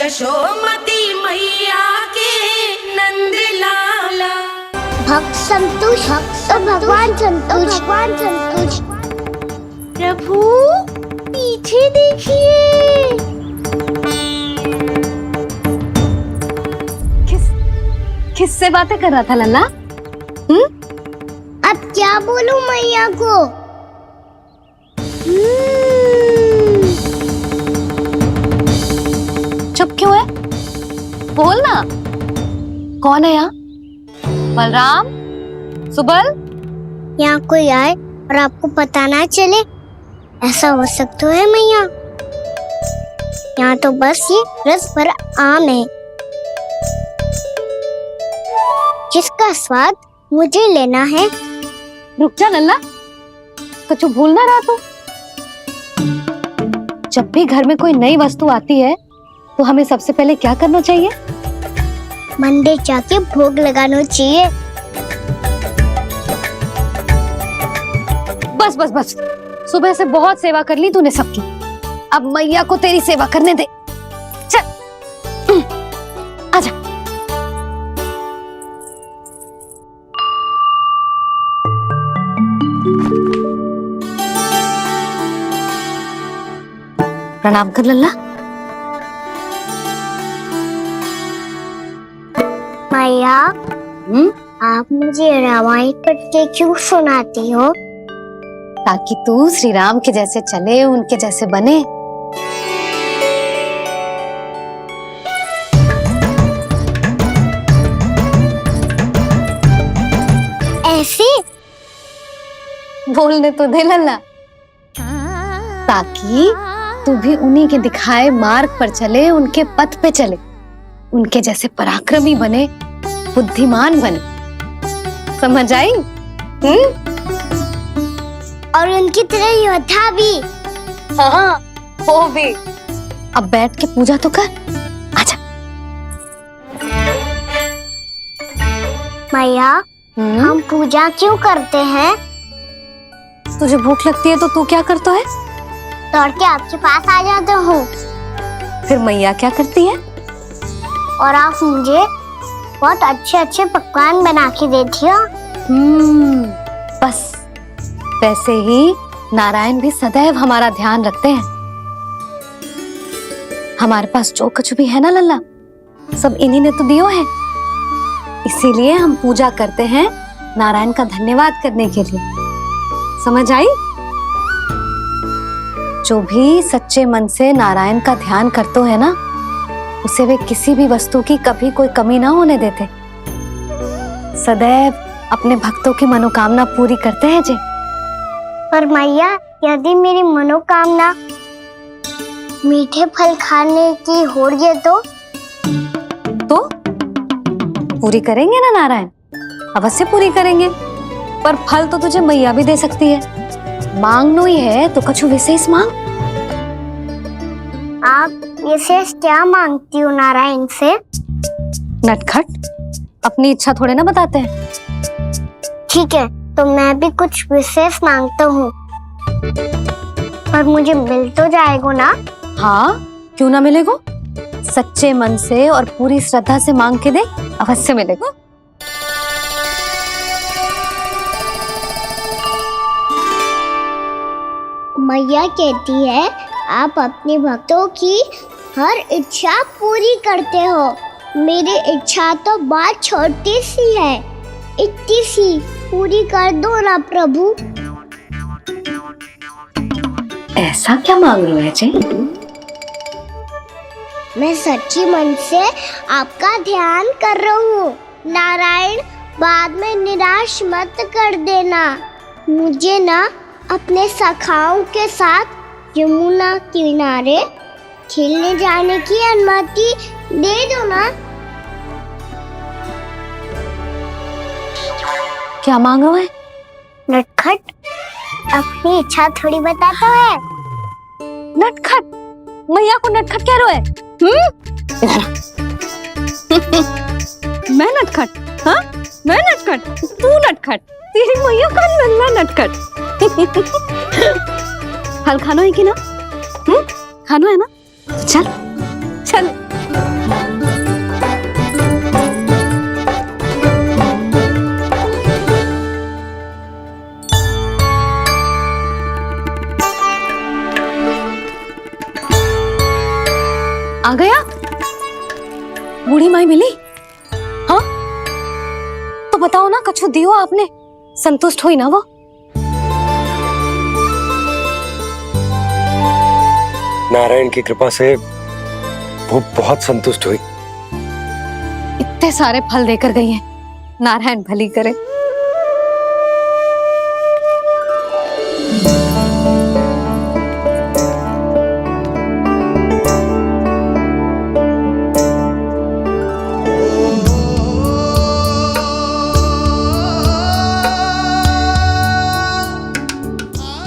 यशोमती मैया के नंद लाला। भक्त संतुष्ट तो भगवान संतुष्ट। प्रभु पीछे देखिए। किससे बातें कर रहा था लल्ला? अब क्या बोलूं मैया को? चुप क्यों है? बोल ना। कौन है यहाँ? बलराम, सुबल? यहाँ कोई आए और आपको पता ना चले, ऐसा हो सकता है मैया? यहाँ तो बस ये रस भरा आम है जिसका स्वाद मुझे लेना है। रुक जा लल्ला, कुछ भूल ना रहा तू। जब भी घर में कोई नई वस्तु आती है तो हमें सबसे पहले क्या करना चाहिए? मंदिर जाके भोग लगाना चाहिए। बस बस बस, सुबह से बहुत सेवा कर ली तूने सबकी, अब मैया को तेरी सेवा करने दे। चल आजा। प्रणाम कर लल्ला। मैया, आप मुझे रामायण पढ़ के क्यों सुनाती हो? ताकि तू श्री राम के जैसे चले, उनके जैसे बने। ऐसे बोलने तो दे लल्ला, ताकि तू भी उन्हीं के दिखाए मार्ग पर चले, उनके पथ पे चले, उनके जैसे पराक्रमी बने, बुद्धिमान बने। समझ आई? और उनकी तरह योद्धा भी। हाँ, वो भी। अब बैठ के पूजा तो कर। आजा। मैया, हम पूजा क्यों करते हैं? तुझे भूख लगती है तो तू क्या करता है? दौड़ के आपके पास आ जाता हूँ। फिर मैया क्या करती है? और आप मुझे बहुत अच्छे अच्छे पकवान बना के देती हो। बस वैसे ही नारायण भी सदैव हमारा ध्यान रखते हैं। हमारे पास जो कुछ भी है ना लल्ला, सब इन्हीं ने तो दियो है। इसीलिए हम पूजा करते हैं नारायण का धन्यवाद करने के लिए। समझ आई? जो भी सच्चे मन से नारायण का ध्यान करते है ना, उसे वे किसी भी वस्तु की कभी कोई कमी ना होने देते। सदैव अपने भक्तों की मनोकामना पूरी करते हैं जी। पर मैया, यदि मेरी मनोकामना मीठे फल खाने की हो रही तो पूरी करेंगे ना नारायण? अवश्य पूरी करेंगे। पर फल तो तुझे मैया भी दे सकती है। मांगनो ही है तो कुछ विशेष मांग। आप विशेष क्या मांगती हो नारायण से? नटखट, अपनी इच्छा थोड़े ना बताते हैं। ठीक है, तो मैं भी कुछ विशेष मांगता हूँ, पर मुझे मिल तो जाएगा ना? हाँ, क्यों ना मिलेगा। सच्चे मन से और पूरी श्रद्धा से मांग के दे, अवश्य मिलेगा। मैया कहती है आप अपने भक्तों की हर इच्छा पूरी करते हो। मेरी इच्छा तो बहुत छोटी सी है, इतनी सी पूरी कर दो ना प्रभु। ऐसा क्या मांग रहे हैं जी? मैं सच्ची मन से आपका ध्यान कर रहा हूँ। नारायण, बाद में निराश मत कर देना। मुझे ना अपने सखाओं के साथ यमुना किनारे खेलने जाने की अनुमति दे दो ना। क्या मांग रहे हैं? नटखट, अपनी इच्छा थोड़ी बताता है। नटखट? मैया को नटखट कह रहे हैं? मैं नटखट? हाँ, मैं नटखट? तू नटखट? तेरी मैया का नन्ना नटखट। फल खाना है कि ना? खाना है ना? चल चल। आ गया? बूढ़ी माई मिली? हाँ तो बताओ ना, कछु दियो आपने, संतुष्ट हुई ना वो? नारायण की कृपा से वो बहुत संतुष्ट हुई। इतने सारे फल देकर गई हैं, नारायण भली करे।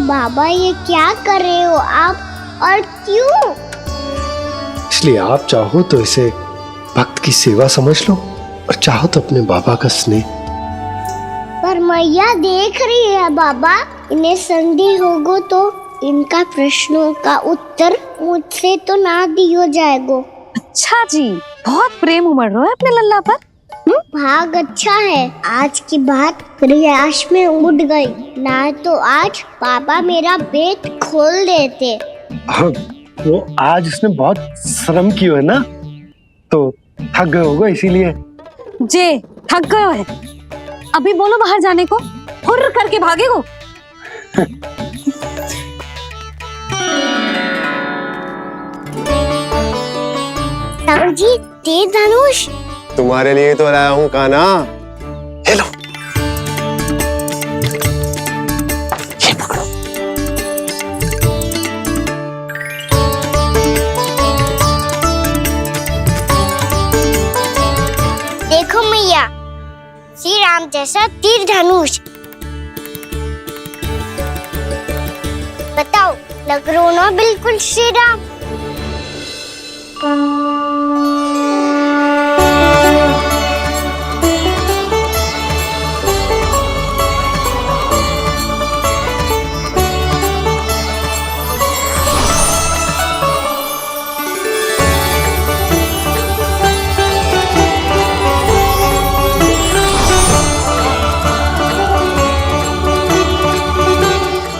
बाबा ये क्या कर रहे हो आप, और क्यों? इसलिए आप चाहो तो इसे भक्त की सेवा समझ लो, और चाहो तो अपने बाबा का स्नेह। पर मैया देख रही है बाबा, इन्हें संदेह होगो तो इनका प्रश्नों का उत्तर मुझसे तो ना दियो जाएगो। अच्छा जी, बहुत प्रेम उमड़ रहा है अपने लल्ला पर। भाग अच्छा है, आज की बात प्रयास में उड़ गई, ना तो आज पापा मेरा पेट खोल देते। वो आज उसने बहुत श्रम की है ना, तो थक गए होगा इसीलिए। जे थक गए है, अभी बोलो बाहर जाने को, हुर्र करके भागेगो। जी तेज धनुष तुम्हारे लिए तो लाया हूँ कान्हा। ये लो, ये पकड़ो। देखो मैया, श्री राम जैसा तीर धनुष। बताओ, लग रहा ना बिल्कुल श्री राम?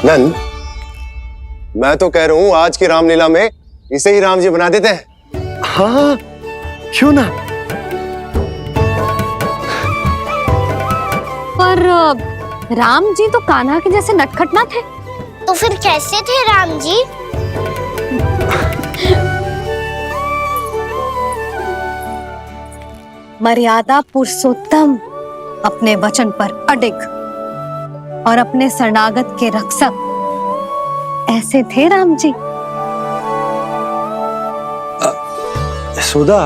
नंद, मैं तो कह रहा हूँ आज की रामलीला में इसे ही राम जी बना देते हैं। हाँ क्यों ना। पर राम जी तो कान्हा के जैसे नटखट ना थे। तो फिर कैसे थे राम जी? मर्यादा पुरुषोत्तम, अपने वचन पर अडिग और अपने शरणागत के रक्षक, ऐसे थे राम जी। यशोदा,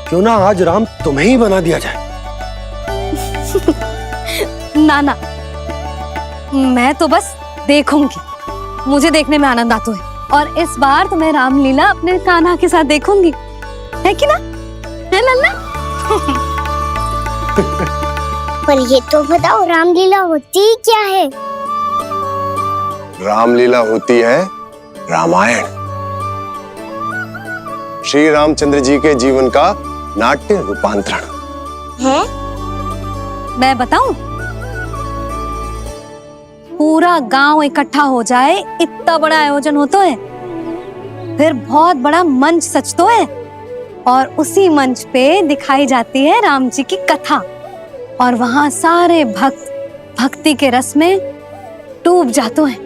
क्यों ना आज राम तुम्हें ही बना दिया जाए। ना ना, मैं तो बस देखूंगी, मुझे देखने में आनंद आता है, और इस बार तो मैं रामलीला अपने कान्हा के साथ देखूंगी, है कि ना, है लल्ला? पर ये तो बताओ, रामलीला होती क्या है? रामलीला होती है रामायण, श्री रामचंद्र जी के जीवन का नाट्य रूपांतरण है। मैं बताऊं, पूरा गांव इकट्ठा हो जाए, इतना बड़ा आयोजन होता है, फिर बहुत बड़ा मंच सजतो है, और उसी मंच पे दिखाई जाती है राम जी की कथा, और वहां सारे भक्त भक्ति के रस में डूब जाते हैं।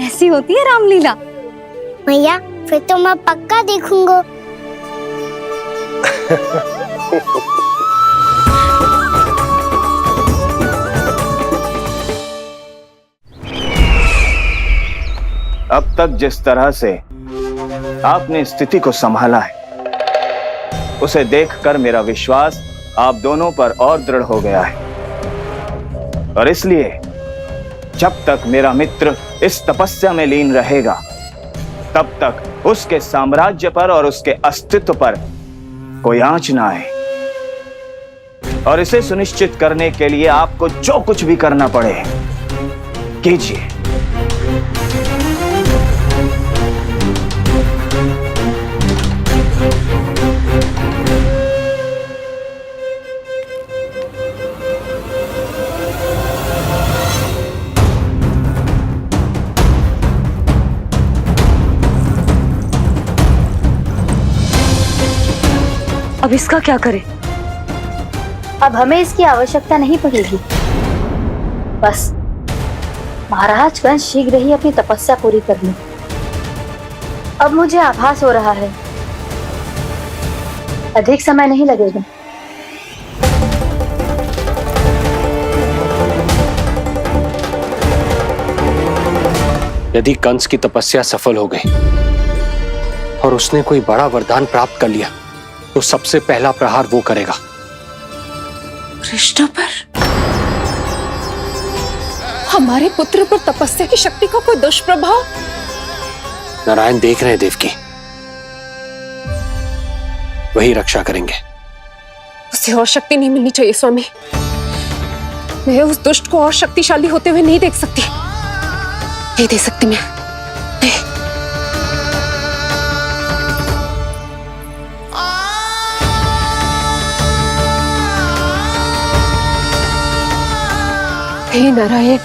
ऐसी होती है रामलीला। भैया फिर तो मैं पक्का देखूंगा। अब तक जिस तरह से आपने स्थिति को संभाला है, उसे देखकर मेरा विश्वास आप दोनों पर और दृढ़ हो गया है, और इसलिए जब तक मेरा मित्र इस तपस्या में लीन रहेगा, तब तक उसके साम्राज्य पर और उसके अस्तित्व पर कोई आंच ना आए। और इसे सुनिश्चित करने के लिए आपको जो कुछ भी करना पड़े कीजिए। अब इसका क्या करें? अब हमें इसकी आवश्यकता नहीं पड़ेगी। बस महाराजगण शीघ्र ही अपनी तपस्या पूरी कर लें। अब मुझे आभास हो रहा है अधिक समय नहीं लगेगा। यदि कंस की तपस्या सफल हो गई और उसने कोई बड़ा वरदान प्राप्त कर लिया तो सबसे पहला प्रहार वो करेगा। कृष्ण पर? हमारे पुत्र पर तपस्या की शक्ति का कोई दुष्प्रभाव? नारायण देख रहे हैं देवकी, वही रक्षा करेंगे। उसे और शक्ति नहीं मिलनी चाहिए स्वामी। मैं उस दुष्ट को और शक्तिशाली होते हुए नहीं देख सकती, नहीं दे सकती मैं। हे नारायण,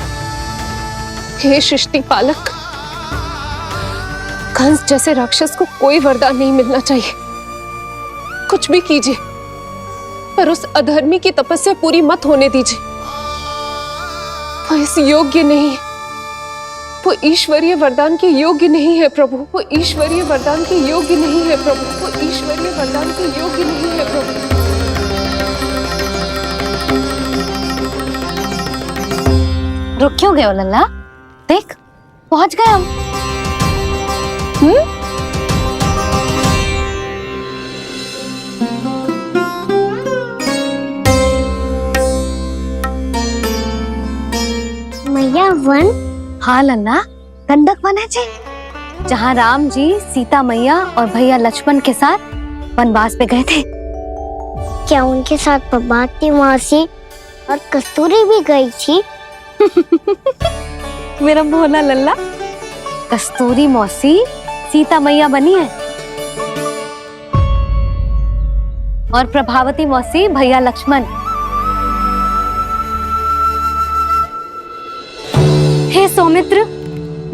हे सृष्टि पालक, कंस जैसे राक्षस को कोई वरदान नहीं मिलना चाहिए। कुछ भी कीजिए पर उस अधर्मी की तपस्या पूरी मत होने दीजिए। वो इस योग्य नहीं है, वो ईश्वरीय वरदान के योग्य नहीं है प्रभु। वो ईश्वरीय वरदान के योग्य नहीं है प्रभु। वो ईश्वरीय वरदान के योग्य नहीं है प्रभु। रुक क्यों गए हो लल्ला? देख पहुंच गए हम। मैया वन? हाँ लल्ला, गंडक वन है जी, जहाँ राम जी सीता मैया और भैया लक्ष्मण के साथ वनवास पे गए थे। क्या उनके साथ पद्मावती मौसी और कस्तूरी भी गई थी? मेरा भोला लल्ला, कस्तूरी मौसी सीता मैया बनी है और प्रभावती मौसी भैया लक्ष्मण। हे सौमित्र,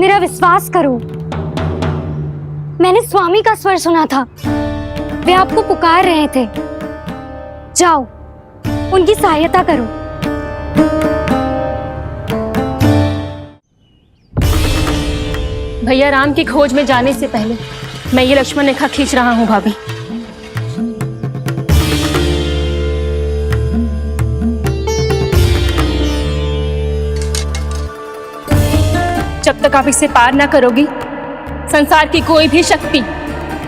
मेरा विश्वास करो, मैंने स्वामी का स्वर सुना था। वे आपको पुकार रहे थे। जाओ उनकी सहायता करो। भैया राम की खोज में जाने से पहले मैं ये लक्ष्मण रेखा खींच रहा हूँ भाभी। जब तक आप इसे पार ना करोगी, संसार की कोई भी शक्ति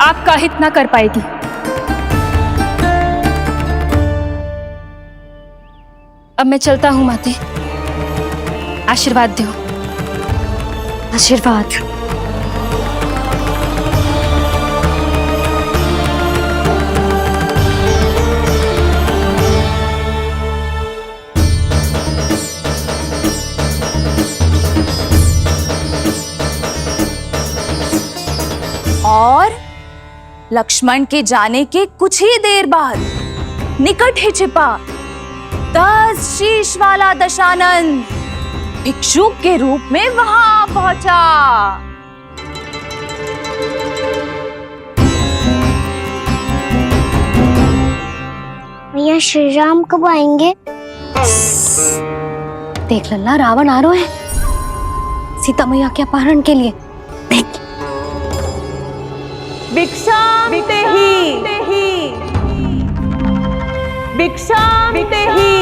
आपका हित ना कर पाएगी। अब मैं चलता हूँ माते, आशीर्वाद दो। आशीर्वाद। और लक्ष्मण के जाने के कुछ ही देर बाद निकट ही छिपा 10 शीश वाला दशानन भिक्षुक के रूप में वहां पहुंचा। भैया श्री राम कब आएंगे? देख लल्ला, रावण आ रहा है सीता मैया के अपहरण के लिए। देख, भिक्षाम तेहि, भिक्षाम तेहि।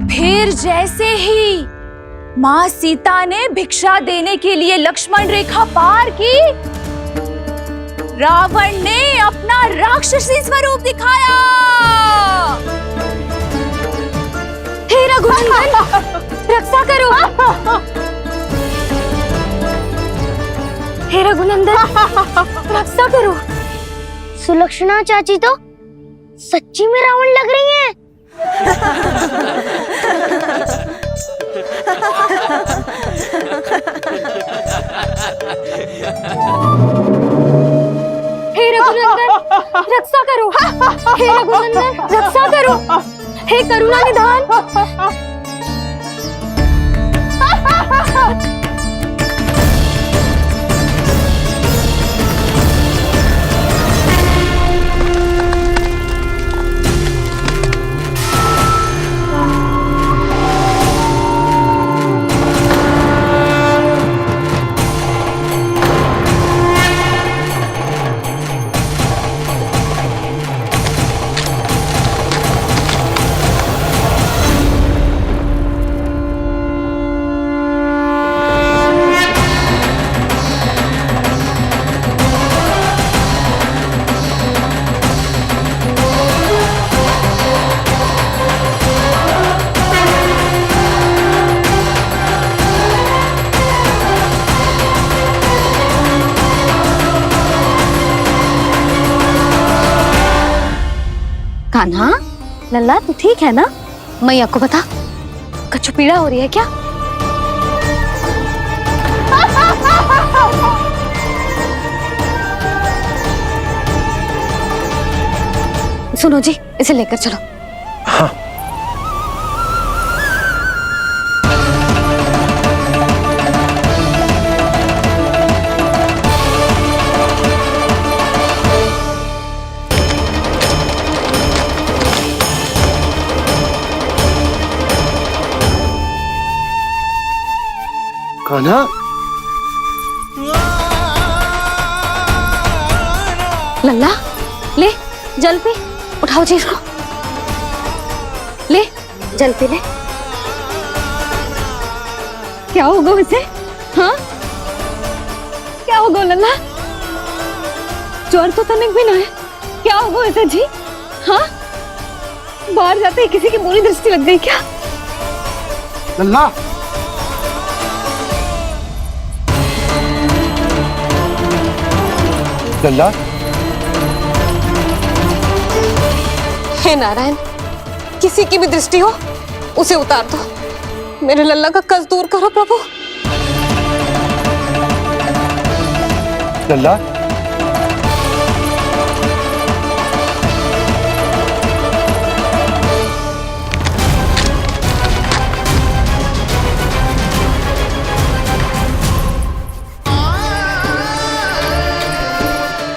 फिर जैसे ही माँ सीता ने भिक्षा देने के लिए लक्ष्मण रेखा पार की, रावण ने अपना राक्षसी स्वरूप दिखाया। हे रघुनंदन, रक्षा करो। हे रघुनंदन, रक्षा करो। सुलक्षणा चाची तो सच्ची में रावण लग रही हैं। रक्षा करो, हे रघुनंदन रक्षा करो, हे करुणा निधान। कान्हा, लल्ला तू ठीक है ना? मैया को बता, कछु पीड़ा हो रही है क्या? सुनो जी, इसे लेकर चलो। हाँ। कान्हा, लल्ला ले जल पी, उठाओ जी इसको, ले जल पी ले। क्या होगा उसे? हाँ क्या होगा लल्ला? ज्वर तो तनिक भी ना है, क्या होगा उसे जी? हाँ बाहर जाते ही किसी की बुरी दृष्टि लग गई क्या? लल्ला, लल्ला, हे नारायण, किसी की भी दृष्टि हो उसे उतार दो, मेरे लल्ला का कष्ट दूर करो प्रभु। लल्ला,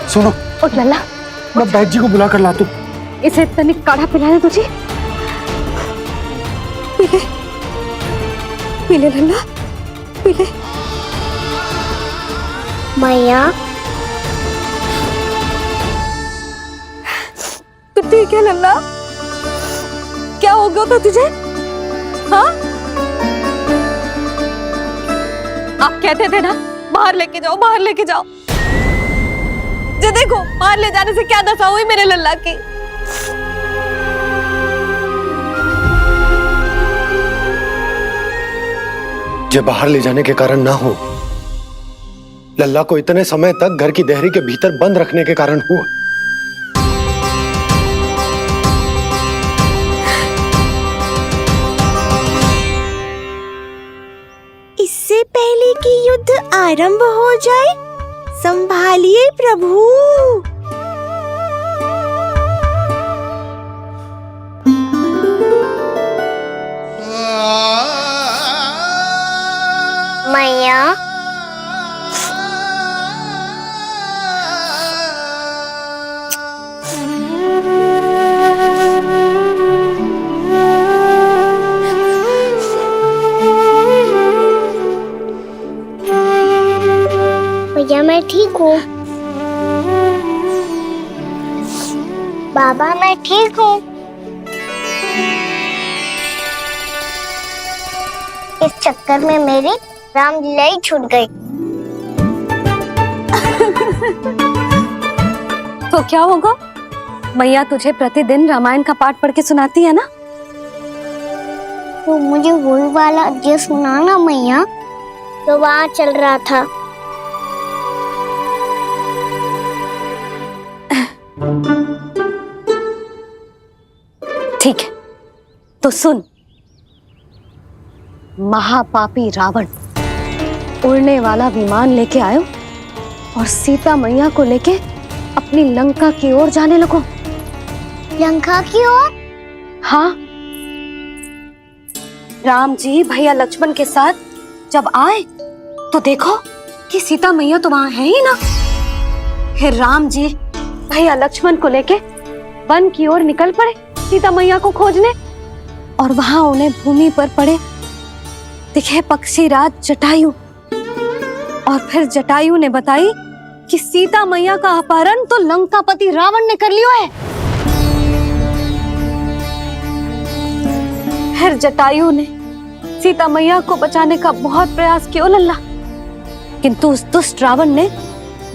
सुनो, उठ लल्ला, मैं बैद जी को बुला कर लाता हूँ। इसे तनिक काढ़ा पिलाने तुझे। पीले पीले लल्ला, पीले। मैया तो ठीक है लल्ला, क्या हो गया था तुझे? हाँ आप कहते थे ना बाहर लेके जाओ, बाहर लेके जाओ। जे देखो बाहर ले जाने से क्या दशा हुई मेरे लल्ला की। जे बाहर ले जाने के कारण ना हो, लल्ला को इतने समय तक घर की देहरी के भीतर बंद रखने के कारण हुआ। इससे पहले कि युद्ध आरंभ हो जाए, संभालिए प्रभु। मैया भैया मैं ठीक हूँ। बाबा मैं ठीक हूँ। इस चक्कर में मेरी रामलीला ही छूट गई। तो क्या होगा? मैया तुझे प्रतिदिन रामायण का पाठ पढ़ के सुनाती है ना? तो मुझे वही वाला अध्याय सुनाना मैया, तो वहाँ चल रहा था। ठीक है तो सुन। महापापी रावण उड़ने वाला विमान लेके आयो और सीता मैया को लेके अपनी लंका की ओर जाने लगो। लंका की ओर? हाँ, राम जी भैया लक्ष्मण के साथ जब आए तो देखो कि सीता मैया तो वहां है ही ना। फिर राम जी भैया लक्ष्मण को लेके वन की ओर निकल पड़े सीता मैया को खोजने, और वहां उन्हें भूमि पर पड़े दिखे पक्षी राज जटायु। और फिर जटायु ने बताई कि सीता मैया का अपहरण तो लंकापति रावण ने कर लियो है। फिर जटायु ने सीता मैया को बचाने का बहुत प्रयास किया लल्ला, किंतु उस दुष्ट रावण ने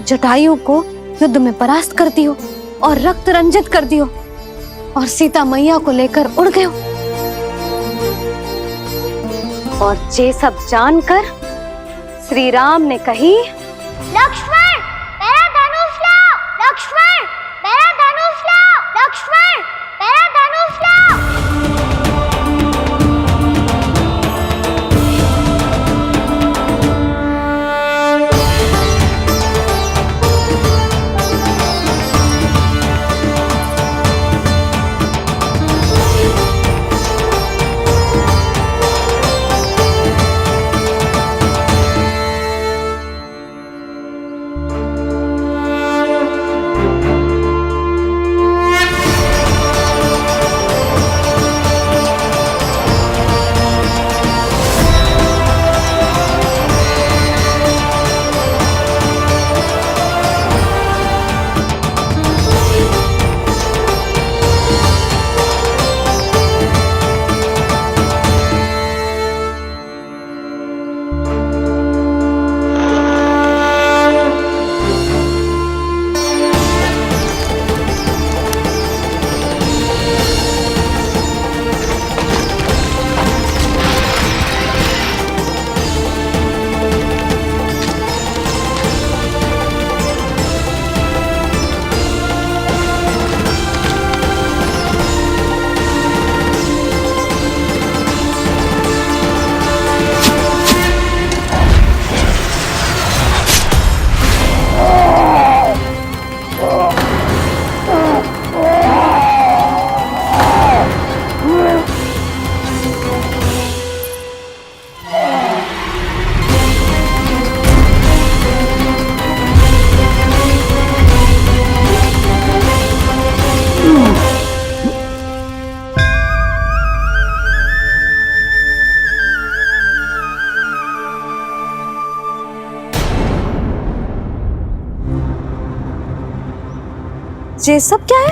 जटायु को युद्ध में परास्त कर दियो और रक्त रंजित कर दियो और सीता मैया को लेकर उड़ गयो। और ये सब जानकर श्री राम ने कही, लक्ष्मण मेरा धनुष लाओ, लक्ष्मण मेरा धनुष लाओ, लक्ष्मण मेरा धनुष लाओ। ये सब क्या है?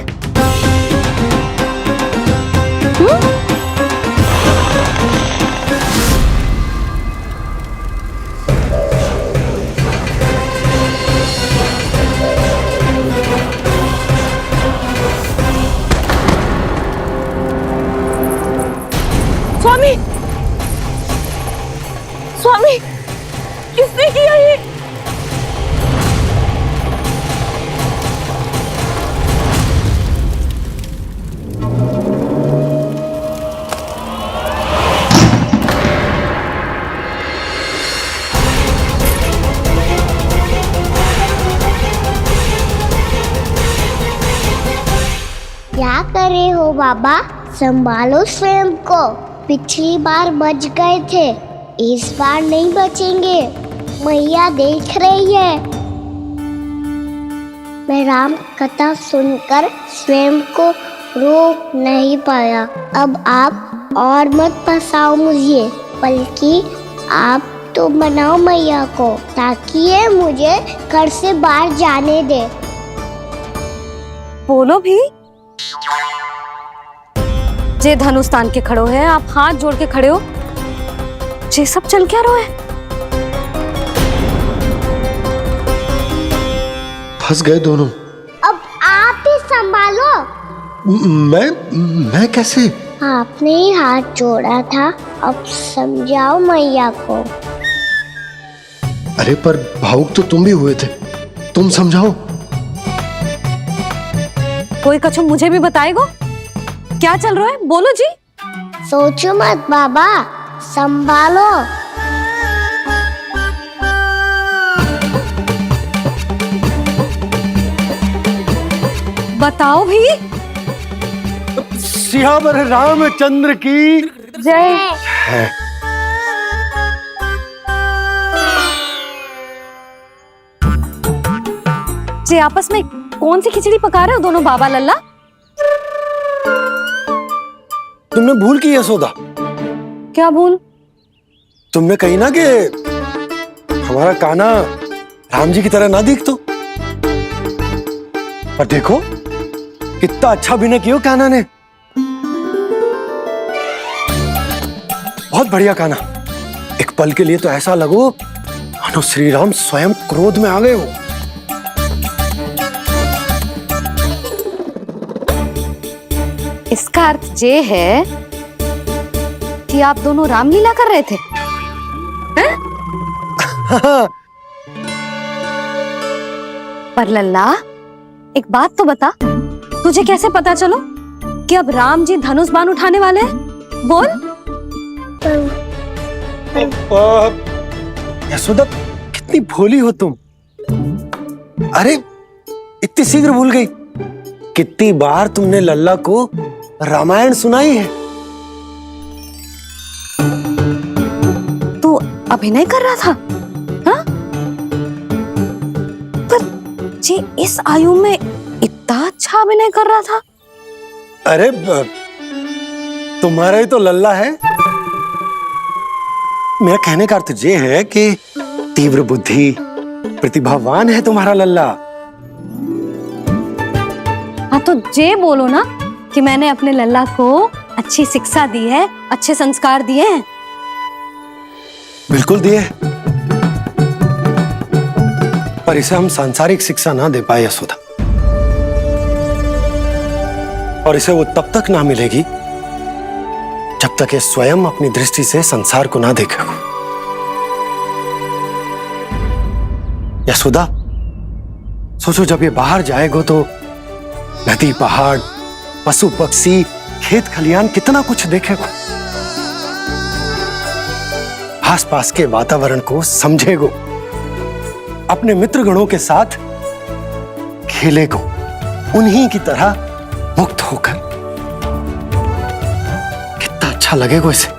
स्वामी, स्वामी, किसने किया ये? क्या कर रहे हो बाबा? संभालो स्वयं को। पिछली बार बच गए थे, इस बार नहीं बचेंगे। मैया देख रही है। मैं राम कथा सुनकर स्वयं को रोक नहीं पाया। अब आप और मत फंसाओ मुझे, बल्कि आप तो मनाओ मैया को, ताकि ये मुझे घर से बाहर जाने दे। बोलो भी। जे धनुष तान के खड़ो है, आप हाथ जोड़ के खड़े हो, ये सब चल क्या रहा है? फंस गए दोनों। अब आप ही संभालो। मैं कैसे? आपने ही हाथ जोड़ा था, अब समझाओ मैया को। अरे पर भावुक तो तुम भी हुए थे, तुम समझाओ। कोई कछु मुझे भी बताएगो? क्या चल रहा है? बोलो जी। सोचो मत बाबा, संभालो। बताओ भी। सियावर रामचंद्र की जय। जी आपस में कौन सी खिचड़ी पका रहे हो दोनों बाबा लल्ला? तुमने भूल की यशोदा? क्या भूल? तुमने कही ना कि हमारा कान्हा राम जी की तरह ना दिख तो। पर देखो कितना अच्छा अभिनय किया कान्हा ने। बहुत बढ़िया कान्हा। एक पल के लिए तो ऐसा लगो मानो श्री राम स्वयं क्रोध में आ गए हो। इसका अर्थ ये है कि आप दोनों रामलीला कर रहे थे? पर लल्ला एक बात तो बता, तुझे कैसे पता चलो कि अब राम जी धनुष बाण उठाने वाले हैं? बोल। यशोदा कितनी भोली हो तुम। अरे इतनी शीघ्र भूल गई। कितनी बार तुमने लल्ला को रामायण सुनाई है। तू अभिनय कर रहा था? हाँ? पर जी इस आयु में इतना अच्छा अभिनय कर रहा था? अरे तुम्हारा ही तो लल्ला है। मेरा कहने का अर्थ ये है कि तीव्र बुद्धि, प्रतिभावान है तुम्हारा लल्ला। हाँ तो ये बोलो ना कि मैंने अपने लल्ला को अच्छी शिक्षा दी है, अच्छे संस्कार दिए हैं। बिल्कुल दिए, पर इसे हम सांसारिक शिक्षा ना दे पाए यशोदा। और इसे वो तब तक ना मिलेगी जब तक ये स्वयं अपनी दृष्टि से संसार को ना देखेगा। यशोदा सोचो, जब ये बाहर जाएगा तो नदी, पहाड़, पशु पक्षी, खेत खलियान कितना कुछ देखेगा। आसपास के वातावरण को समझेगो, अपने मित्रगणों के साथ खेलेगो, उन्हीं की तरह मुक्त होकर। कितना अच्छा लगेगा इसे,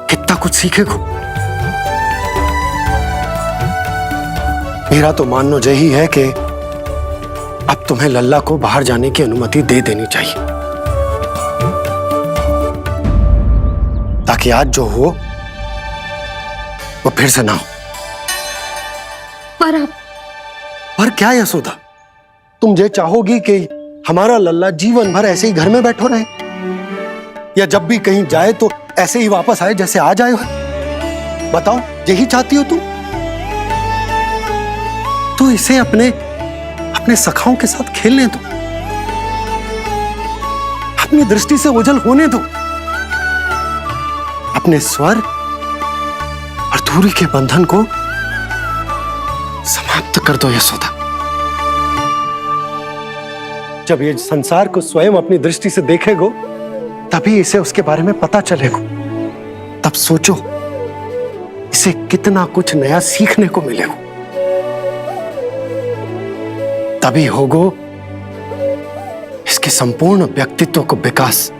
कितना कुछ सीखेगो। मेरा तो मानना यही है कि अब तुम्हें लल्ला को बाहर जाने की अनुमति दे देनी चाहिए, ताकि आज जो हो वो फिर से ना हो। पर क्या यशोदा, तुम ये चाहोगी कि हमारा लल्ला जीवन भर ऐसे ही घर में बैठो रहे, या जब भी कहीं जाए तो ऐसे ही वापस आए जैसे आज आए हो? बताओ, यही चाहती हो तुम? तो इसे अपने सखाओं के साथ खेलने दो, अपनी दृष्टि से ओझल होने दो, अपने स्वर और दूरी के बंधन को समाप्त कर दो यशोदा। जब ये संसार को स्वयं अपनी दृष्टि से देखेगो, तभी इसे उसके बारे में पता चलेगा। तब सोचो इसे कितना कुछ नया सीखने को मिलेगा। तभी होगो इसके संपूर्ण व्यक्तित्व को विकास।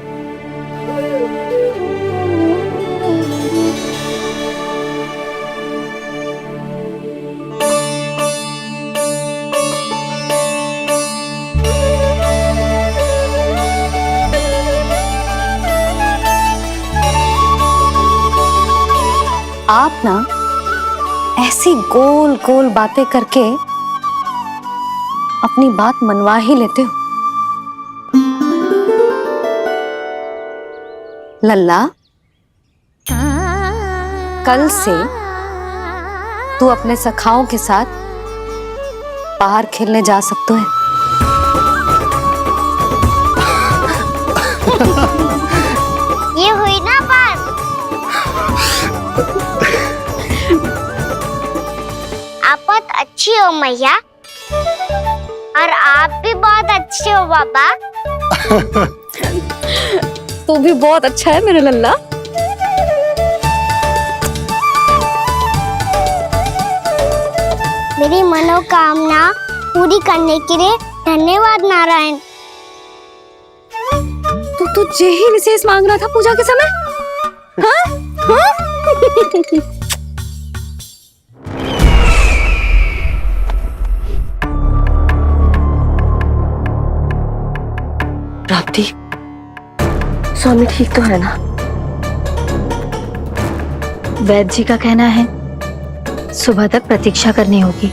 आप ना ऐसी गोल गोल बातें करके अपनी बात मनवा ही लेते हो। लल्ला, कल से तू अपने सखाओं के साथ बाहर खेलने जा सकते हैं। ये हुई ना बात। आप बहुत अच्छी हो मैया, और आप भी बहुत अच्छे हो बाबा। तू भी बहुत अच्छा है मेरा लल्ला। मेरी मनोकामना पूरी करने के लिए धन्यवाद नारायण। तुझे ही विशेष मांग रहा था पूजा के समय? हाँ? हाँ? प्राप्ति, स्वामी ठीक तो है ना? वैद्य जी का कहना है सुबह तक प्रतीक्षा करनी होगी,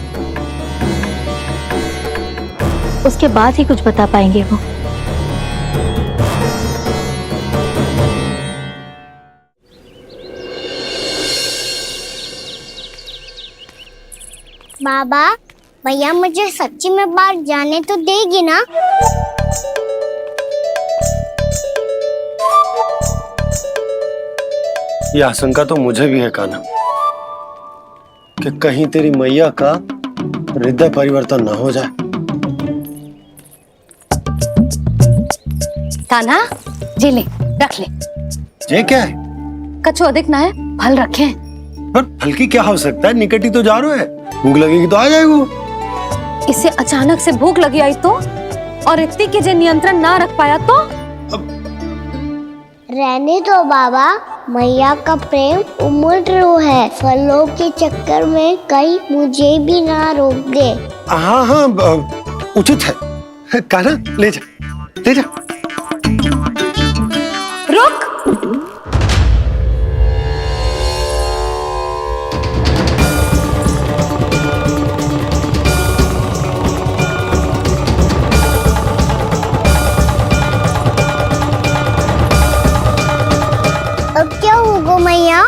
उसके बाद ही कुछ बता पाएंगे वो। बाबा, भैया मुझे सच्ची में बाहर जाने तो देगी ना? ये आशंका तो मुझे भी है कान्हा कि कहीं तेरी मैया का हृदय परिवर्तन न हो जाए। कान्हा, जी ले, रख ले। ये क्या है? कछु अधिक ना है, फल रखे। पर फल की क्या आवश्यकता है? निकट ही तो जा रहे हैं, भूख लगेगी तो आ जाएगी वो। इसे अचानक से भूख लगी आई तो, और इतनी के जे नियंत्रण ना रख पाया तो? रहने दो बाबा, मैया का प्रेम उमड़ है, फलों के चक्कर में कहीं मुझे भी ना रोक दे। हाँ हाँ, उचित है। कान्हा, ले जा, ले जा। रुक। अब क्या होगा मैया?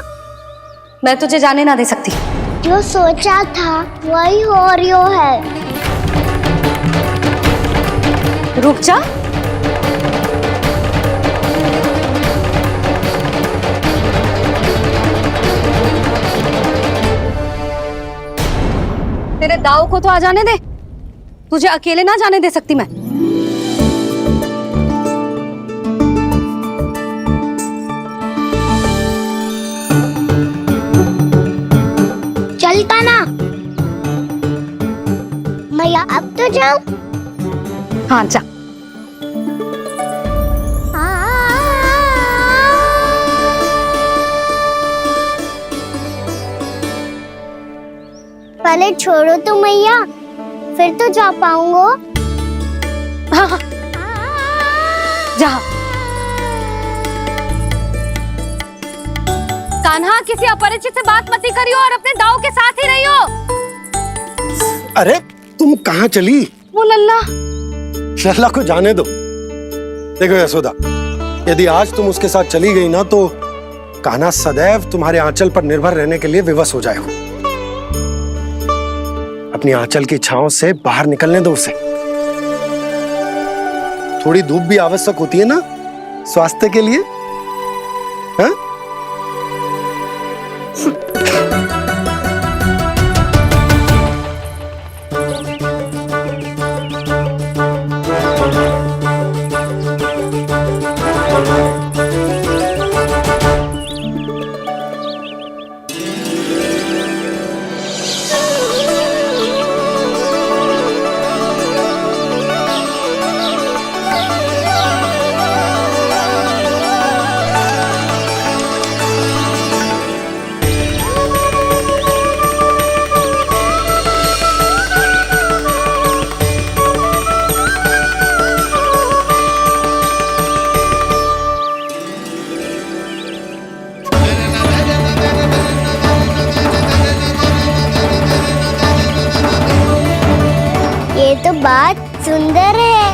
मैं तुझे जाने ना दे सकती। जो सोचा था वही हो रही है। रुक जा। तेरे दाव को तो आ जाने दे, तुझे अकेले ना जाने दे सकती मैं। चलता ना मैया, अब तो जाओ। हाँ जा। पहले छोड़ो तो मैया, फिर तो जा पाऊंगा। हाँ हाँ, जा। कान्हा, किसी अपरिचित से बात मत करियो और अपने दाव के साथ ही रहियो। अरे तुम कहाँ चली? वो लल्ला। लल्ला को जाने दो। देखो यशोदा, यदि आज तुम उसके साथ चली गई ना तो कान्हा सदैव तुम्हारे आंचल पर निर्भर रहने के लिए विवश हो जाएगा। अपनी आंचल की छांव से बाहर निकलने दो उसे। थोड़ी धूप भी आवश्यक होती है ना स्वास्थ्य के लिए, हाँ? ये तो बात सुंदर है।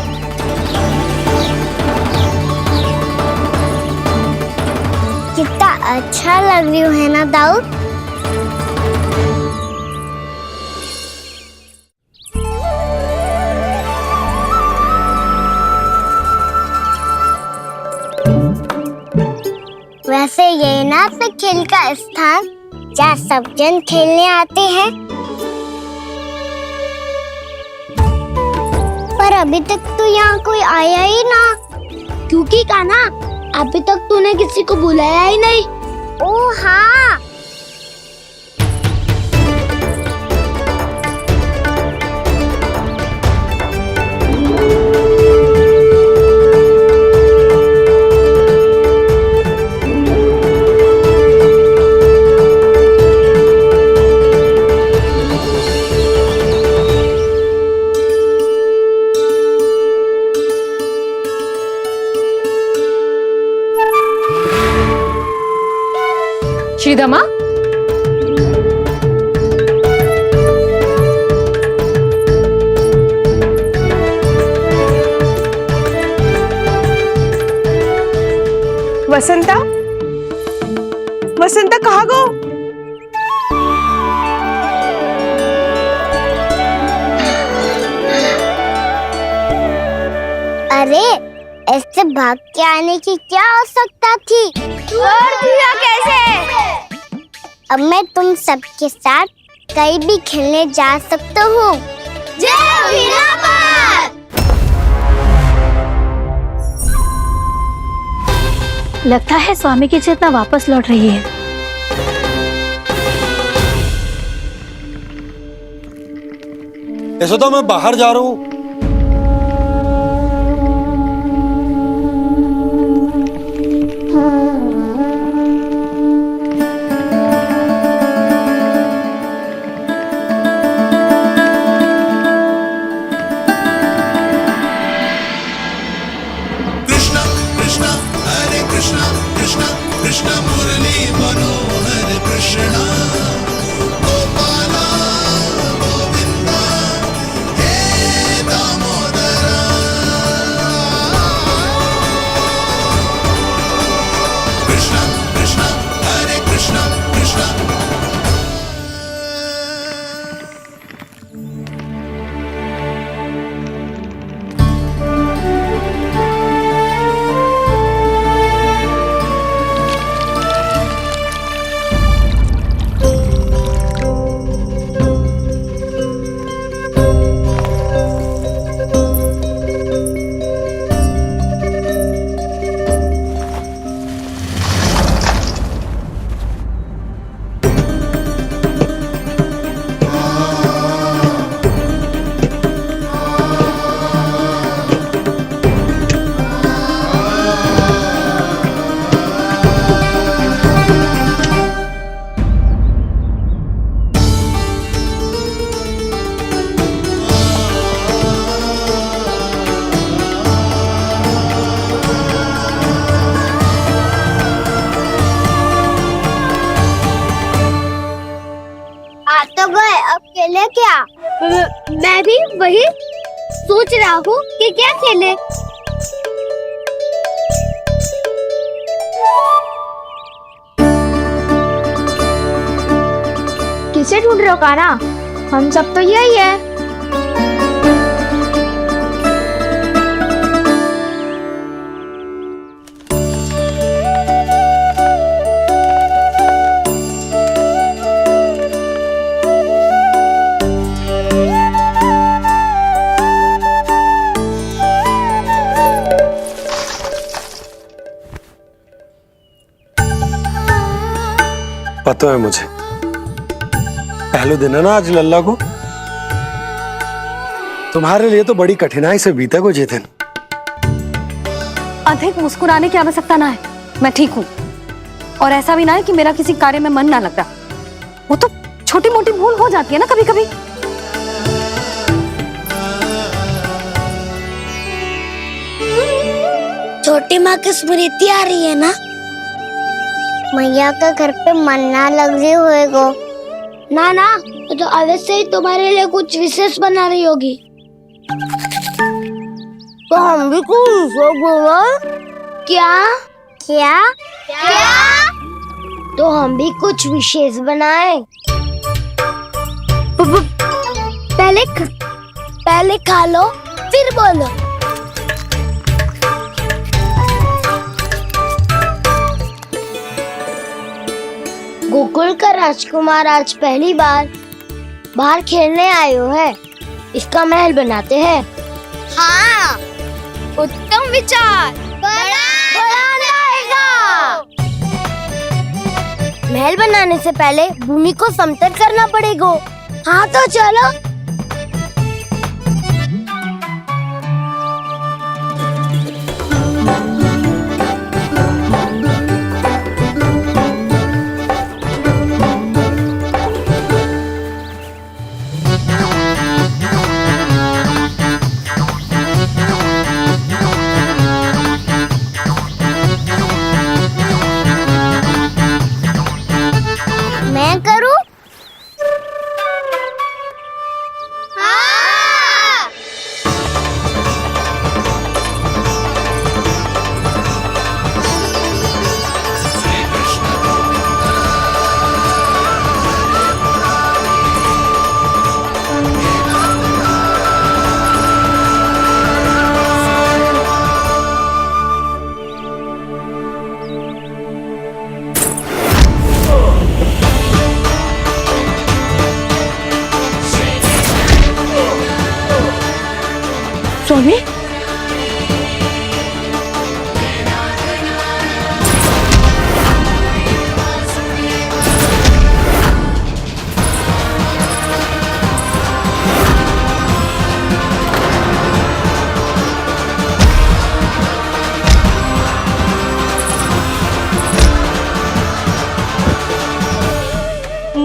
कितना अच्छा लग रही है ना दाऊद? वैसे ये ना अपने खेल का स्थान जहाँ सब जन खेलने आते हैं, पर अभी तक तो यहाँ कोई आया ही ना। क्योंकि कान्हा, अभी तक तूने किसी को बुलाया ही नहीं। ओह हाँ, श्रीदामा, वसंता, वसंता कहाँ गो? अरे ऐसे भाग के आने की क्या आवश्यकता थी? कैसे? अब मैं तुम सबके साथ कहीं भी खेलने जा सकता हूँ। जय वीरापाल! लगता है स्वामी की चेतना वापस लौट रही है। यशोदा, मैं बाहर जा रहा हूँ। तो गए, अब खेले क्या? मैं भी वही सोच रहा हूँ कि क्या खेले। किसे ढूंढ रहे हो काना? हम सब तो यही है। पता है मुझे, पहले दिन है ना आज लल्ला को। तुम्हारे लिए तो बड़ी कठिनाई से बीता को चेतन। अधिक मुस्कुराने की आवश्यकता ना है, मैं ठीक हूँ। और ऐसा भी ना है कि मेरा किसी कार्य में मन ना लग रहा। वो तो छोटी मोटी भूल हो जाती है ना कभी कभी। छोटी माँ की स्मृति आ रही है ना? मैया का घर पे मन ना लग रही होएगो। ना ना, तो अवश्य ही तुम्हारे लिए कुछ विशेष बना रही होगी। तो हम भी कुछ विशेष बनाए? क्या क्या क्या? तो हम भी कुछ विशेष बनाए। पहले खा लो फिर बोलो। गोकुल का राजकुमार आज पहली बार बाहर खेलने आए हो है, इसका महल बनाते हैं। हाँ, उत्तम विचार। बड़ा रहेगा। महल बनाने से पहले भूमि को समतल करना पड़ेगा। हाँ तो चलो। स्वामी,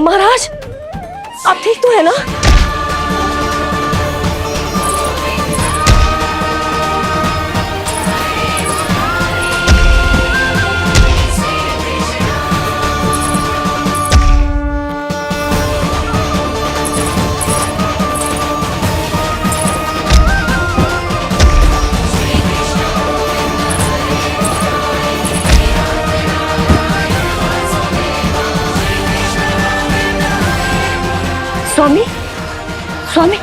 महाराज आप ठीक तो है ना? स्वामी, स्वामी,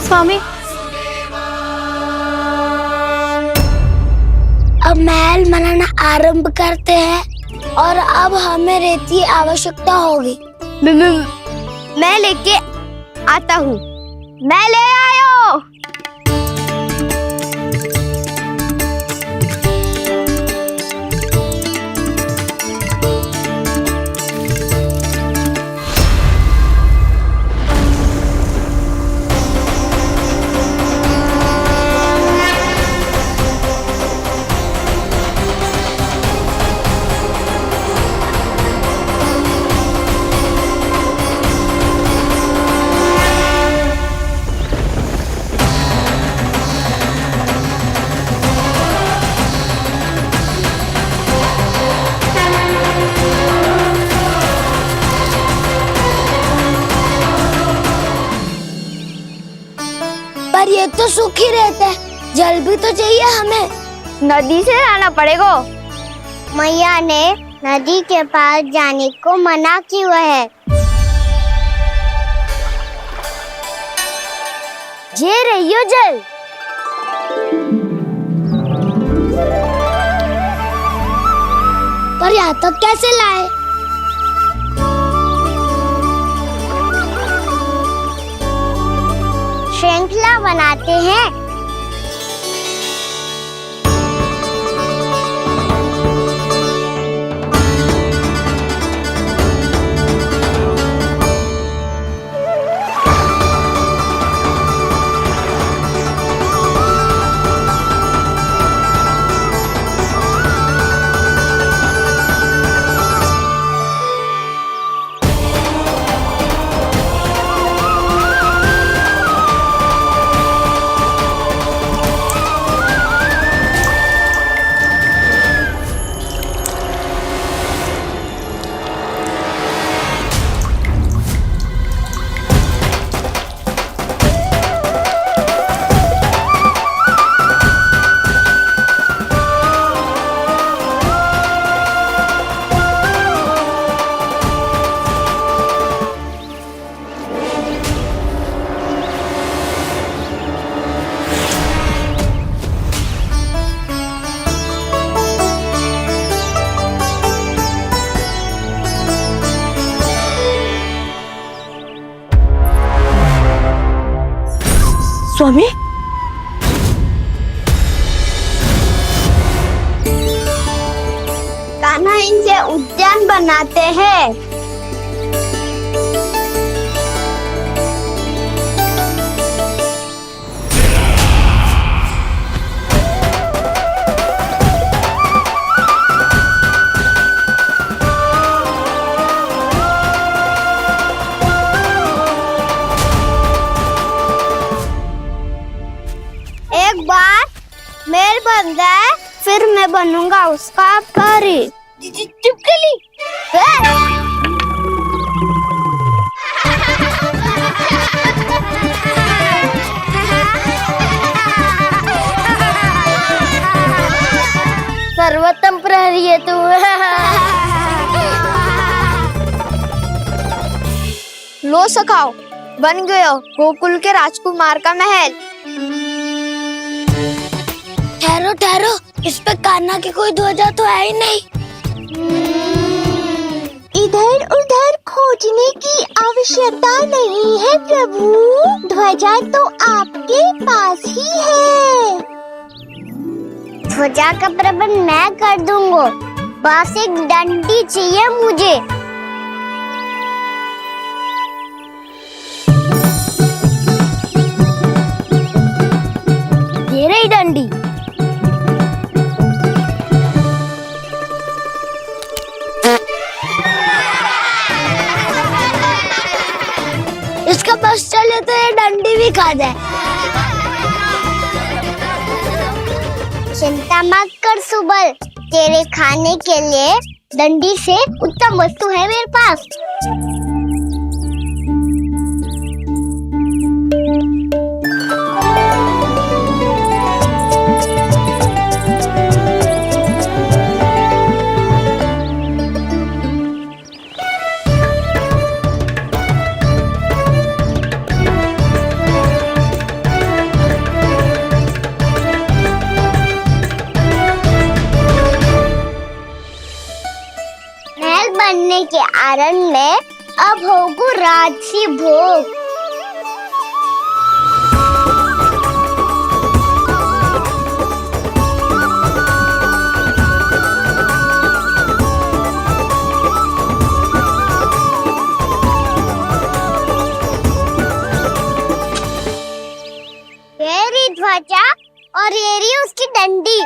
स्वामी, अब महल बनाना आरंभ करते हैं और अब हमें रेत की आवश्यकता होगी। मैं लेके आता हूँ। मैं ले आयो। पर ये तो सूखी रहता है, जल भी तो चाहिए हमें। नदी से लाना पड़ेगा। मैया ने नदी के पास जाने को मना किया है। ये रहियो जल। पर यहाँ तक कैसे लाए? श्रृंखला बनाते हैं। स्वामी, कान्हा इनसे उद्यान बनाते हैं। एक बार मेल बन जाए फिर मैं बनूंगा उसका परी। चुपकली। सर्वोत्तम प्रहरी है तू। लो सखाओ, बन गयो गोकुल के राजकुमार का महल। ठहरो ठहरो, इस पे कान्हा की कोई ध्वजा तो है ही नहीं। इधर उधर खोजने की आवश्यकता नहीं है प्रभु, ध्वजा तो आपके पास ध्वजा का प्रबंध मैं कर दूंगा। बस एक डंडी चाहिए मुझे। ये रही डंडी। इसका बस चले तो ये डंडी भी खा जाए। चिंता मत कर सुबल, तेरे खाने के लिए डंडी से उत्तम वस्तु है मेरे पास। बनने के आनंद में अब होगू राजसी भोग। ये रही ध्वजा और ये रही उसकी डंडी।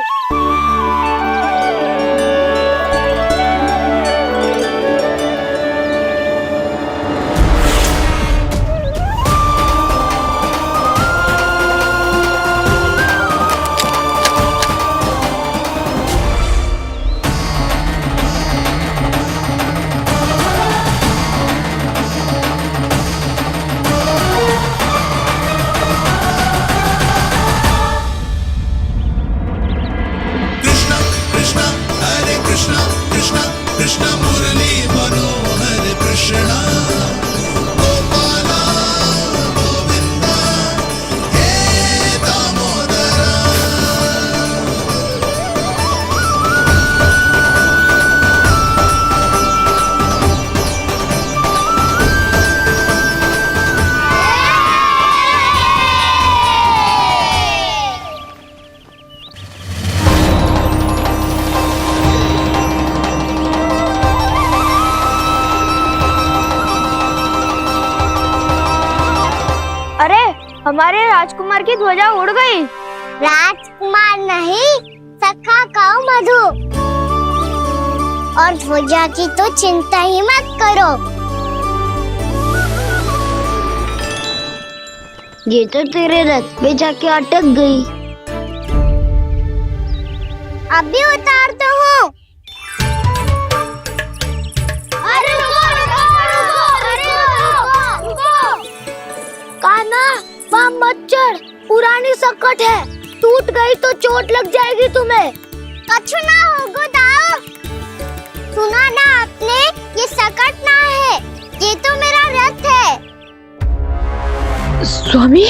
हमारे राजकुमार की ध्वजा उड़ गई। राजकुमार नहीं, सखा कहो मधु। और ध्वजा की तो चिंता ही मत करो। ये तो तेरे रथ पे जाके अटक गई। अभी उतारता हूँ। अरे कान्हा, वहाँ मत चढ़, पुरानी सकट है, टूट गई तो चोट लग जाएगी तुम्हें। कछु ना होगा दाऊ। सुना ना आपने, ये सकट ना है, ये तो मेरा रथ है। स्वामी,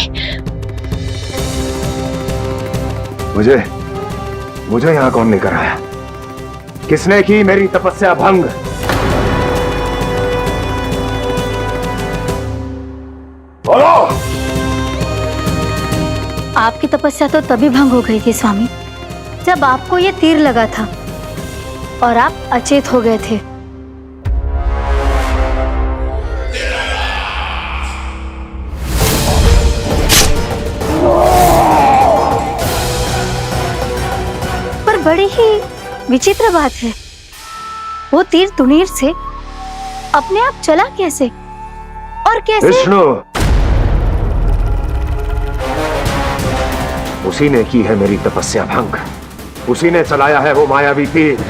मुझे यहाँ कौन लेकर आया? किसने की मेरी तपस्या भंग? बोलो। आपकी तपस्या तो तभी भंग हो गई थी स्वामी, जब आपको ये तीर लगा था और आप अचेत हो गए थे। पर बड़ी ही विचित्र बात है, वो तीर तुनीर से अपने आप चला कैसे और कैसे? विष्णु, उसी ने की है मेरी तपस्या भंग, उसी ने चलाया है वो मायावी तीर।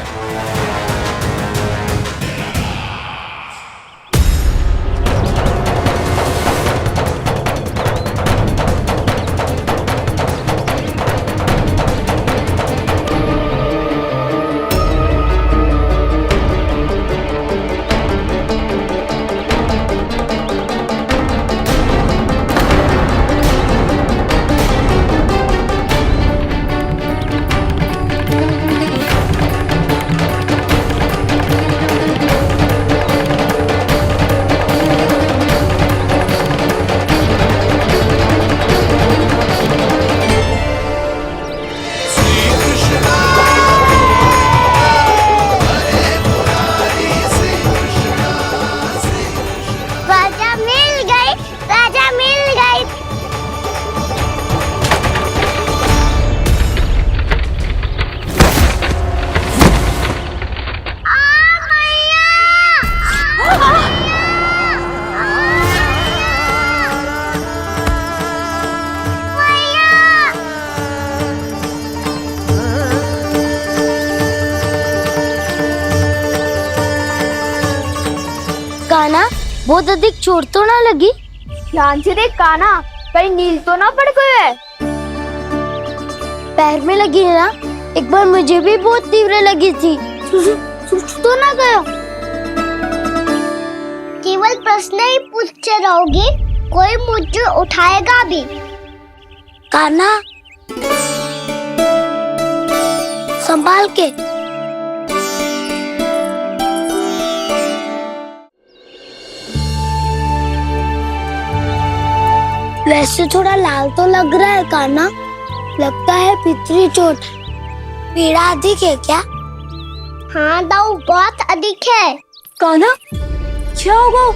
बहुत अधिक चोट तो ना लगी? ध्यान से देख कान्हा, कहीं नील तो ना पड़ गए है। पैर में लगी है ना? एक बार मुझे भी बहुत तीव्र लगी थी। सूझ तो ना गया? केवल प्रश्न ही पूछते रहोगे, कोई मुझे उठाएगा भी? कान्हा, संभाल के। वैसे थोड़ा लाल तो लग रहा है कान्हा, लगता है पितरी चोट। पीड़ा अधिक है क्या? हाँ दाऊ, बहुत अधिक है। कान्हा, क्या होगा?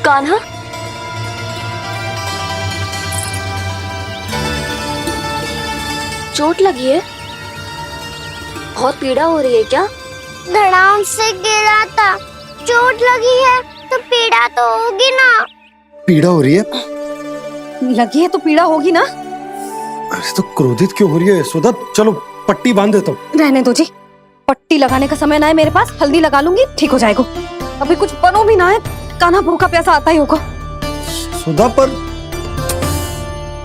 कान्हा, चोट लगी है? बहुत पीड़ा हो रही है क्या? धड़ाम से गिरा था, चोट लगी है तो पीड़ा तो होगी ना। पीड़ा हो रही है? लगी है तो पीड़ा होगी ना। अरे तो क्रोधित क्यों हो रही है यशोदा? चलो पट्टी बांध देता हूँ। रहने दो जी, पट्टी लगाने का समय ना है मेरे पास, हल्दी लगा लूंगी, ठीक हो जाएगा। अभी कुछ बनो भी ना है, कान्हा भूखा प्यासा आता ही होगा। सुधा पर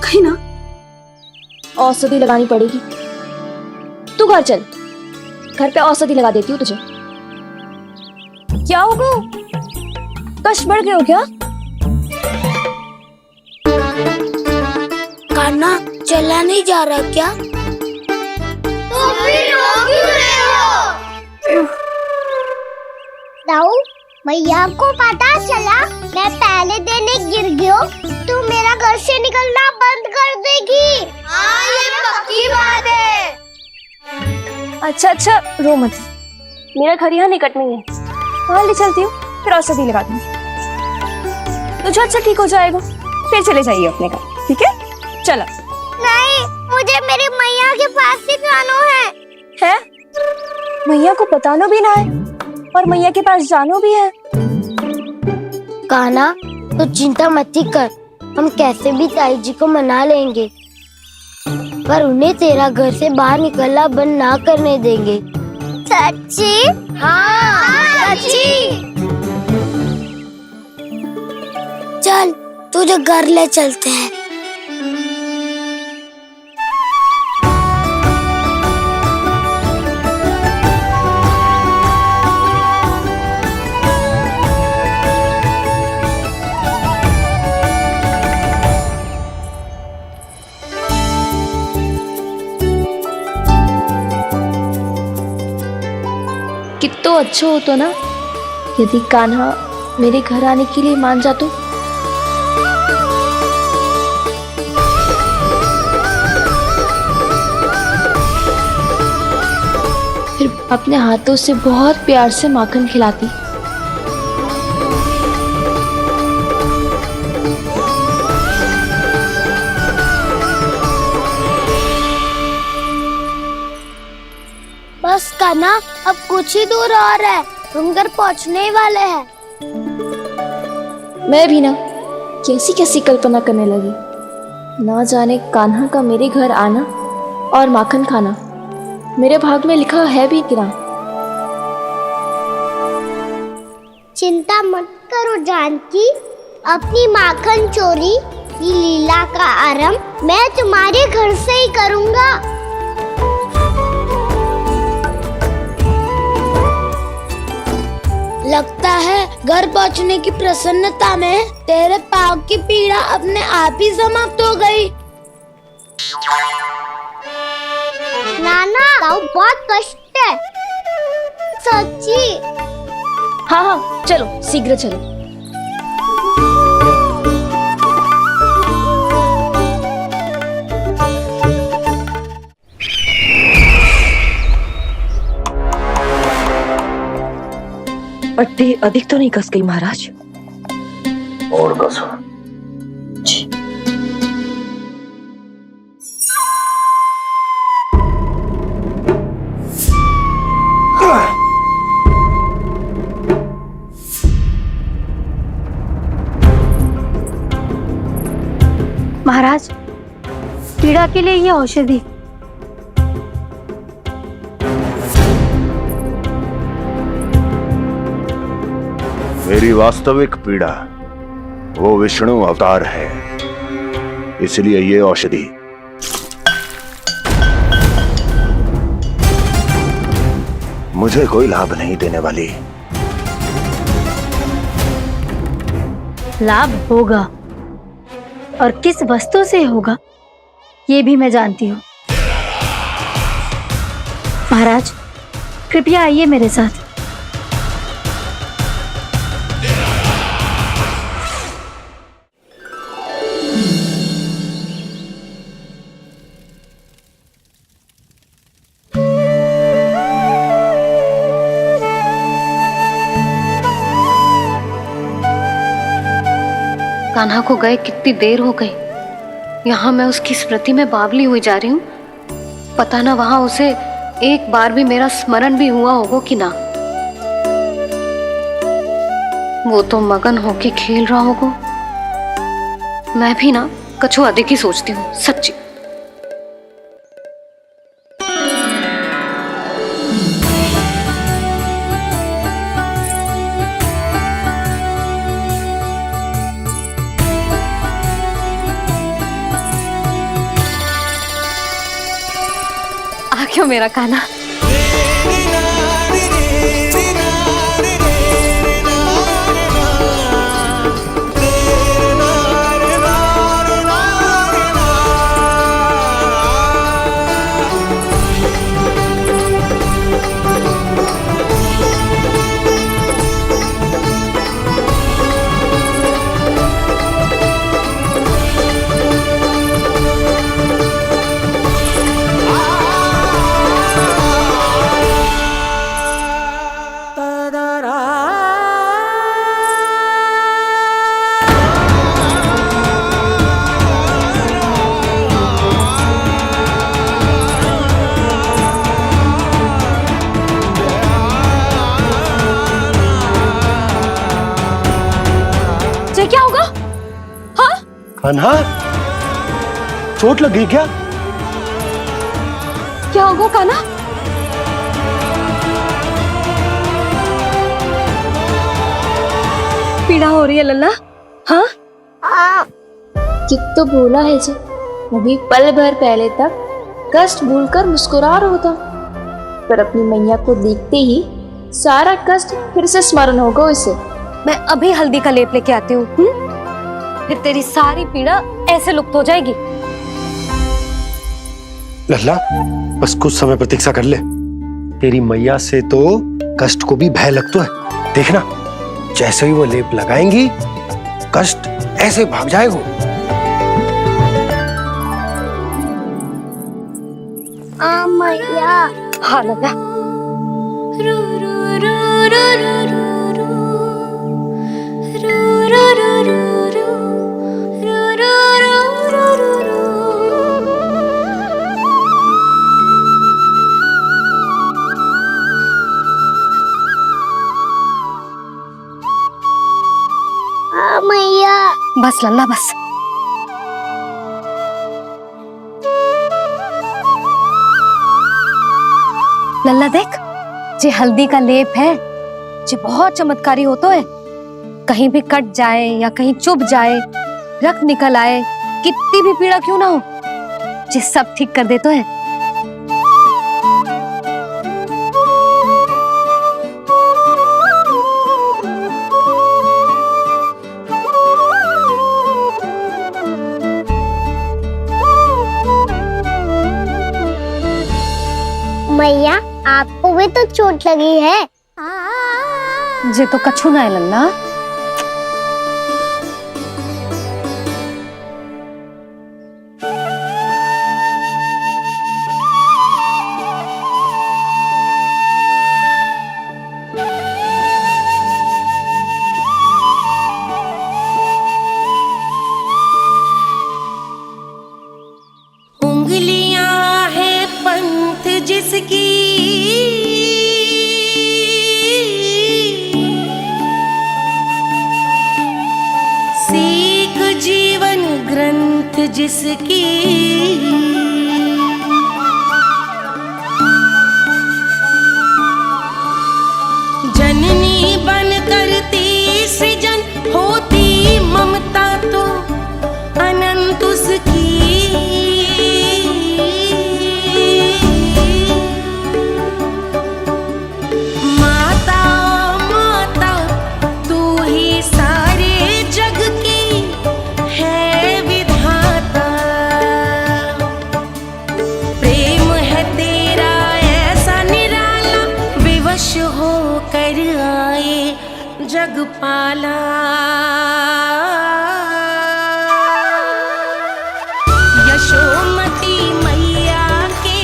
कहीं ना औषधि लगानी पड़ेगी। तू घर चल, घर पे औषधि लगा देती हूँ तुझे। क्या होगा? कष्ट बढ़ गए हो क्या? कान्हा चला नहीं जा रहा क्या? तो फिर रो क्यों रहे हो? दाऊ, मैया को पता चला मैं पहले दिन ही गिर गया तो मेरा घर से निकलना बंद कर देगी। हाँ, ये पक्की बात है। अच्छा, रो मत। मेरा घर यहाँ निकट में है, वहाँ ले चलती हूँ, फिर औषधि लगा दूंगी। तो झट से ठीक हो जाएगा, फिर चले जाइए अपने घर, ठीक है? चलो। नहीं, मुझे मेरी मैया के पास ही जाना है। मैया को बताना भी ना है और मैया के पास जानो भी है। कान्हा, तो चिंता मत ही कर, हम कैसे भी ताई जी को मना लेंगे, पर उन्हें तेरा घर से बाहर निकलना बंद ना करने देंगे। सच्ची? हाँ, सच्ची। चल, तुझे घर ले चलते हैं। कितना अच्छा होता ना यदि कान्हा मेरे घर आने के लिए मान जातो। फिर अपने हाथों से बहुत प्यार से माखन खिलाती। बस कान्हा, अब कुछ ही दूर और है, हम घर पहुँचने ही वाले हैं। मैं भी ना कैसी कैसी कल्पना करने लगी। ना जाने कान्हा का मेरे घर आना और माखन खाना मेरे भाग में लिखा है भी कि ना। चिंता मत करो जानकी, अपनी माखन चोरी की लीला का आरंभ मैं तुम्हारे घर से ही करूँगा। लगता है घर पहुंचने की प्रसन्नता में तेरे पाँव की पीड़ा अपने आप ही समाप्त हो गई। नाना, पाँव बहुत कष्ट है। सच्ची? हाँ, चलो शीघ्र चलो। पट्टी अधिक तो नहीं कस गई महाराज? और कसो। महाराज, पीड़ा के लिए ये औषधि। मेरी वास्तविक पीड़ा वो विष्णु अवतार है, इसलिए ये औषधि मुझे कोई लाभ नहीं देने वाली। लाभ होगा, और किस वस्तु से होगा ये भी मैं जानती हूँ। महाराज, कृपया आइए मेरे साथ। कान्हा को गए कितनी देर हो गई। यहाँ मैं उसकी स्मृति में बावली हुई जा रही हूँ। पता ना वहां उसे एक बार भी मेरा स्मरण भी हुआ होगा कि ना। वो तो मगन होके खेल रहा होगा। मैं भी ना कछु अधिक ही सोचती हूँ, सच्ची। आ क्यों मेरा कान्हा? क्या होगा? हाँ? कान्हा, चोट लग गई क्या? क्या होगा कान्हा? पीड़ा हो रही है लल्ला? हाँ? चित्त तो भूला है जी। अभी पल भर पहले तक कष्ट भूलकर मुस्कुरा रहा था, पर अपनी मैया को देखते ही सारा कष्ट फिर से स्मरण होगा उसे। मैं अभी हल्दी का लेप लेके आती हूँ। फिर तेरी सारी पीड़ा ऐसे लुप्त हो जाएगी। लल्ला, बस कुछ समय प्रतीक्षा कर ले। तेरी मैया से तो कष्ट को भी भय लगता है। देखना, जैसे ही वो लेप लगाएंगी, कष्ट ऐसे भाग जाएगा। मैया। हाँ लल्ला। मैया। बस लल्ला बस। लल्ला देख, जे हल्दी का लेप है, जे बहुत चमत्कारी होता है। कहीं भी कट जाए या कहीं चुभ जाए, रक्त निकल आए, कितनी भी पीड़ा क्यों ना हो, जे सब ठीक कर देता है। मैया, आपको भी तो चोट लगी है। जे तो कछु ना है लल्ला। उंगलियां है पंथ जिसकी, सीख जीवन ग्रंथ जिसकी, जननी बनकर तीर होकर आए जगपाला। यशोमती मैया के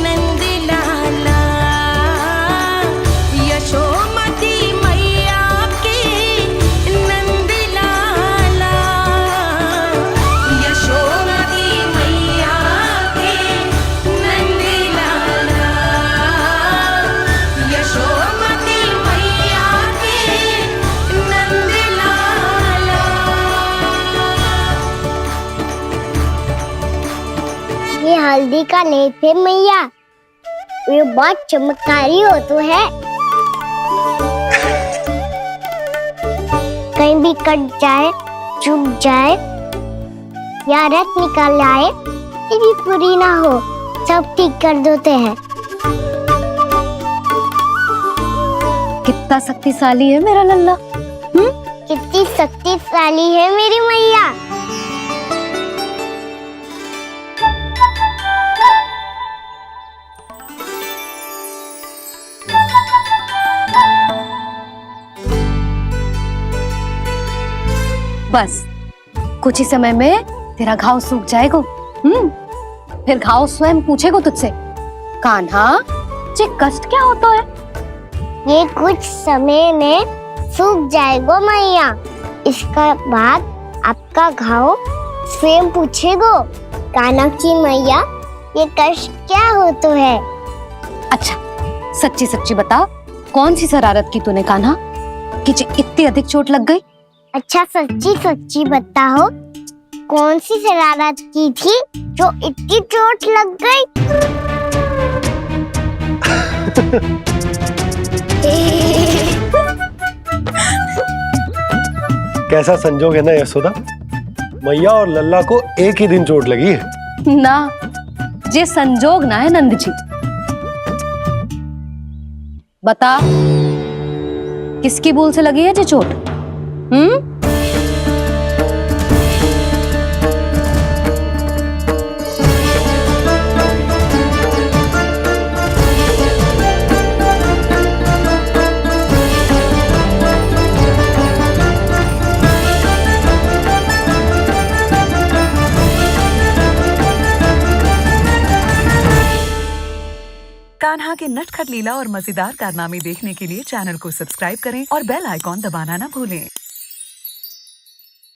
नंद लाला, यशोमती मैया के नंद लाला, यशोमती मैया के नंद लाला, यशोमती मैया के नंद लाला। ये हल्दी का लेप है मैया, ये बहुत चमत्कारी हो तो है। कहीं भी कट जाए, चुभ जाए या रक्त निकल आए, ये भी पूरी ना हो, सब ठीक कर देते हैं। कितना शक्तिशाली है मेरा लल्ला। कितनी शक्तिशाली है मेरी मैया। बस कुछ ही समय में तेरा घाव सूख जाएगा। फिर घाव स्वयं पूछेगा तुझसे, कान्हा ये कष्ट क्या होता है? ये कुछ समय में सूख जाएगा मैया। इसका बाद आपका घाव स्वयं पूछेगो, कान्हा की मैया ये कष्ट क्या हो तो है। अच्छा सच्ची सच्ची बता, कौन सी शरारत की तूने कान्हा कि इतनी अधिक चोट लग गई? अच्छा सच्ची सच्ची बताओ, कौन सी शरारत की थी जो इतनी चोट लग गई? कैसा संजोग है ना यशोदा, मैया और लल्ला को एक ही दिन चोट लगी है। ना ये संजोग ना है नंद जी। बता किसकी भूल से लगी है ये चोट? कान्हा के नटखट लीला और मजेदार कारनामे देखने के लिए चैनल को सब्सक्राइब करें और बेल आइकॉन दबाना ना भूलें।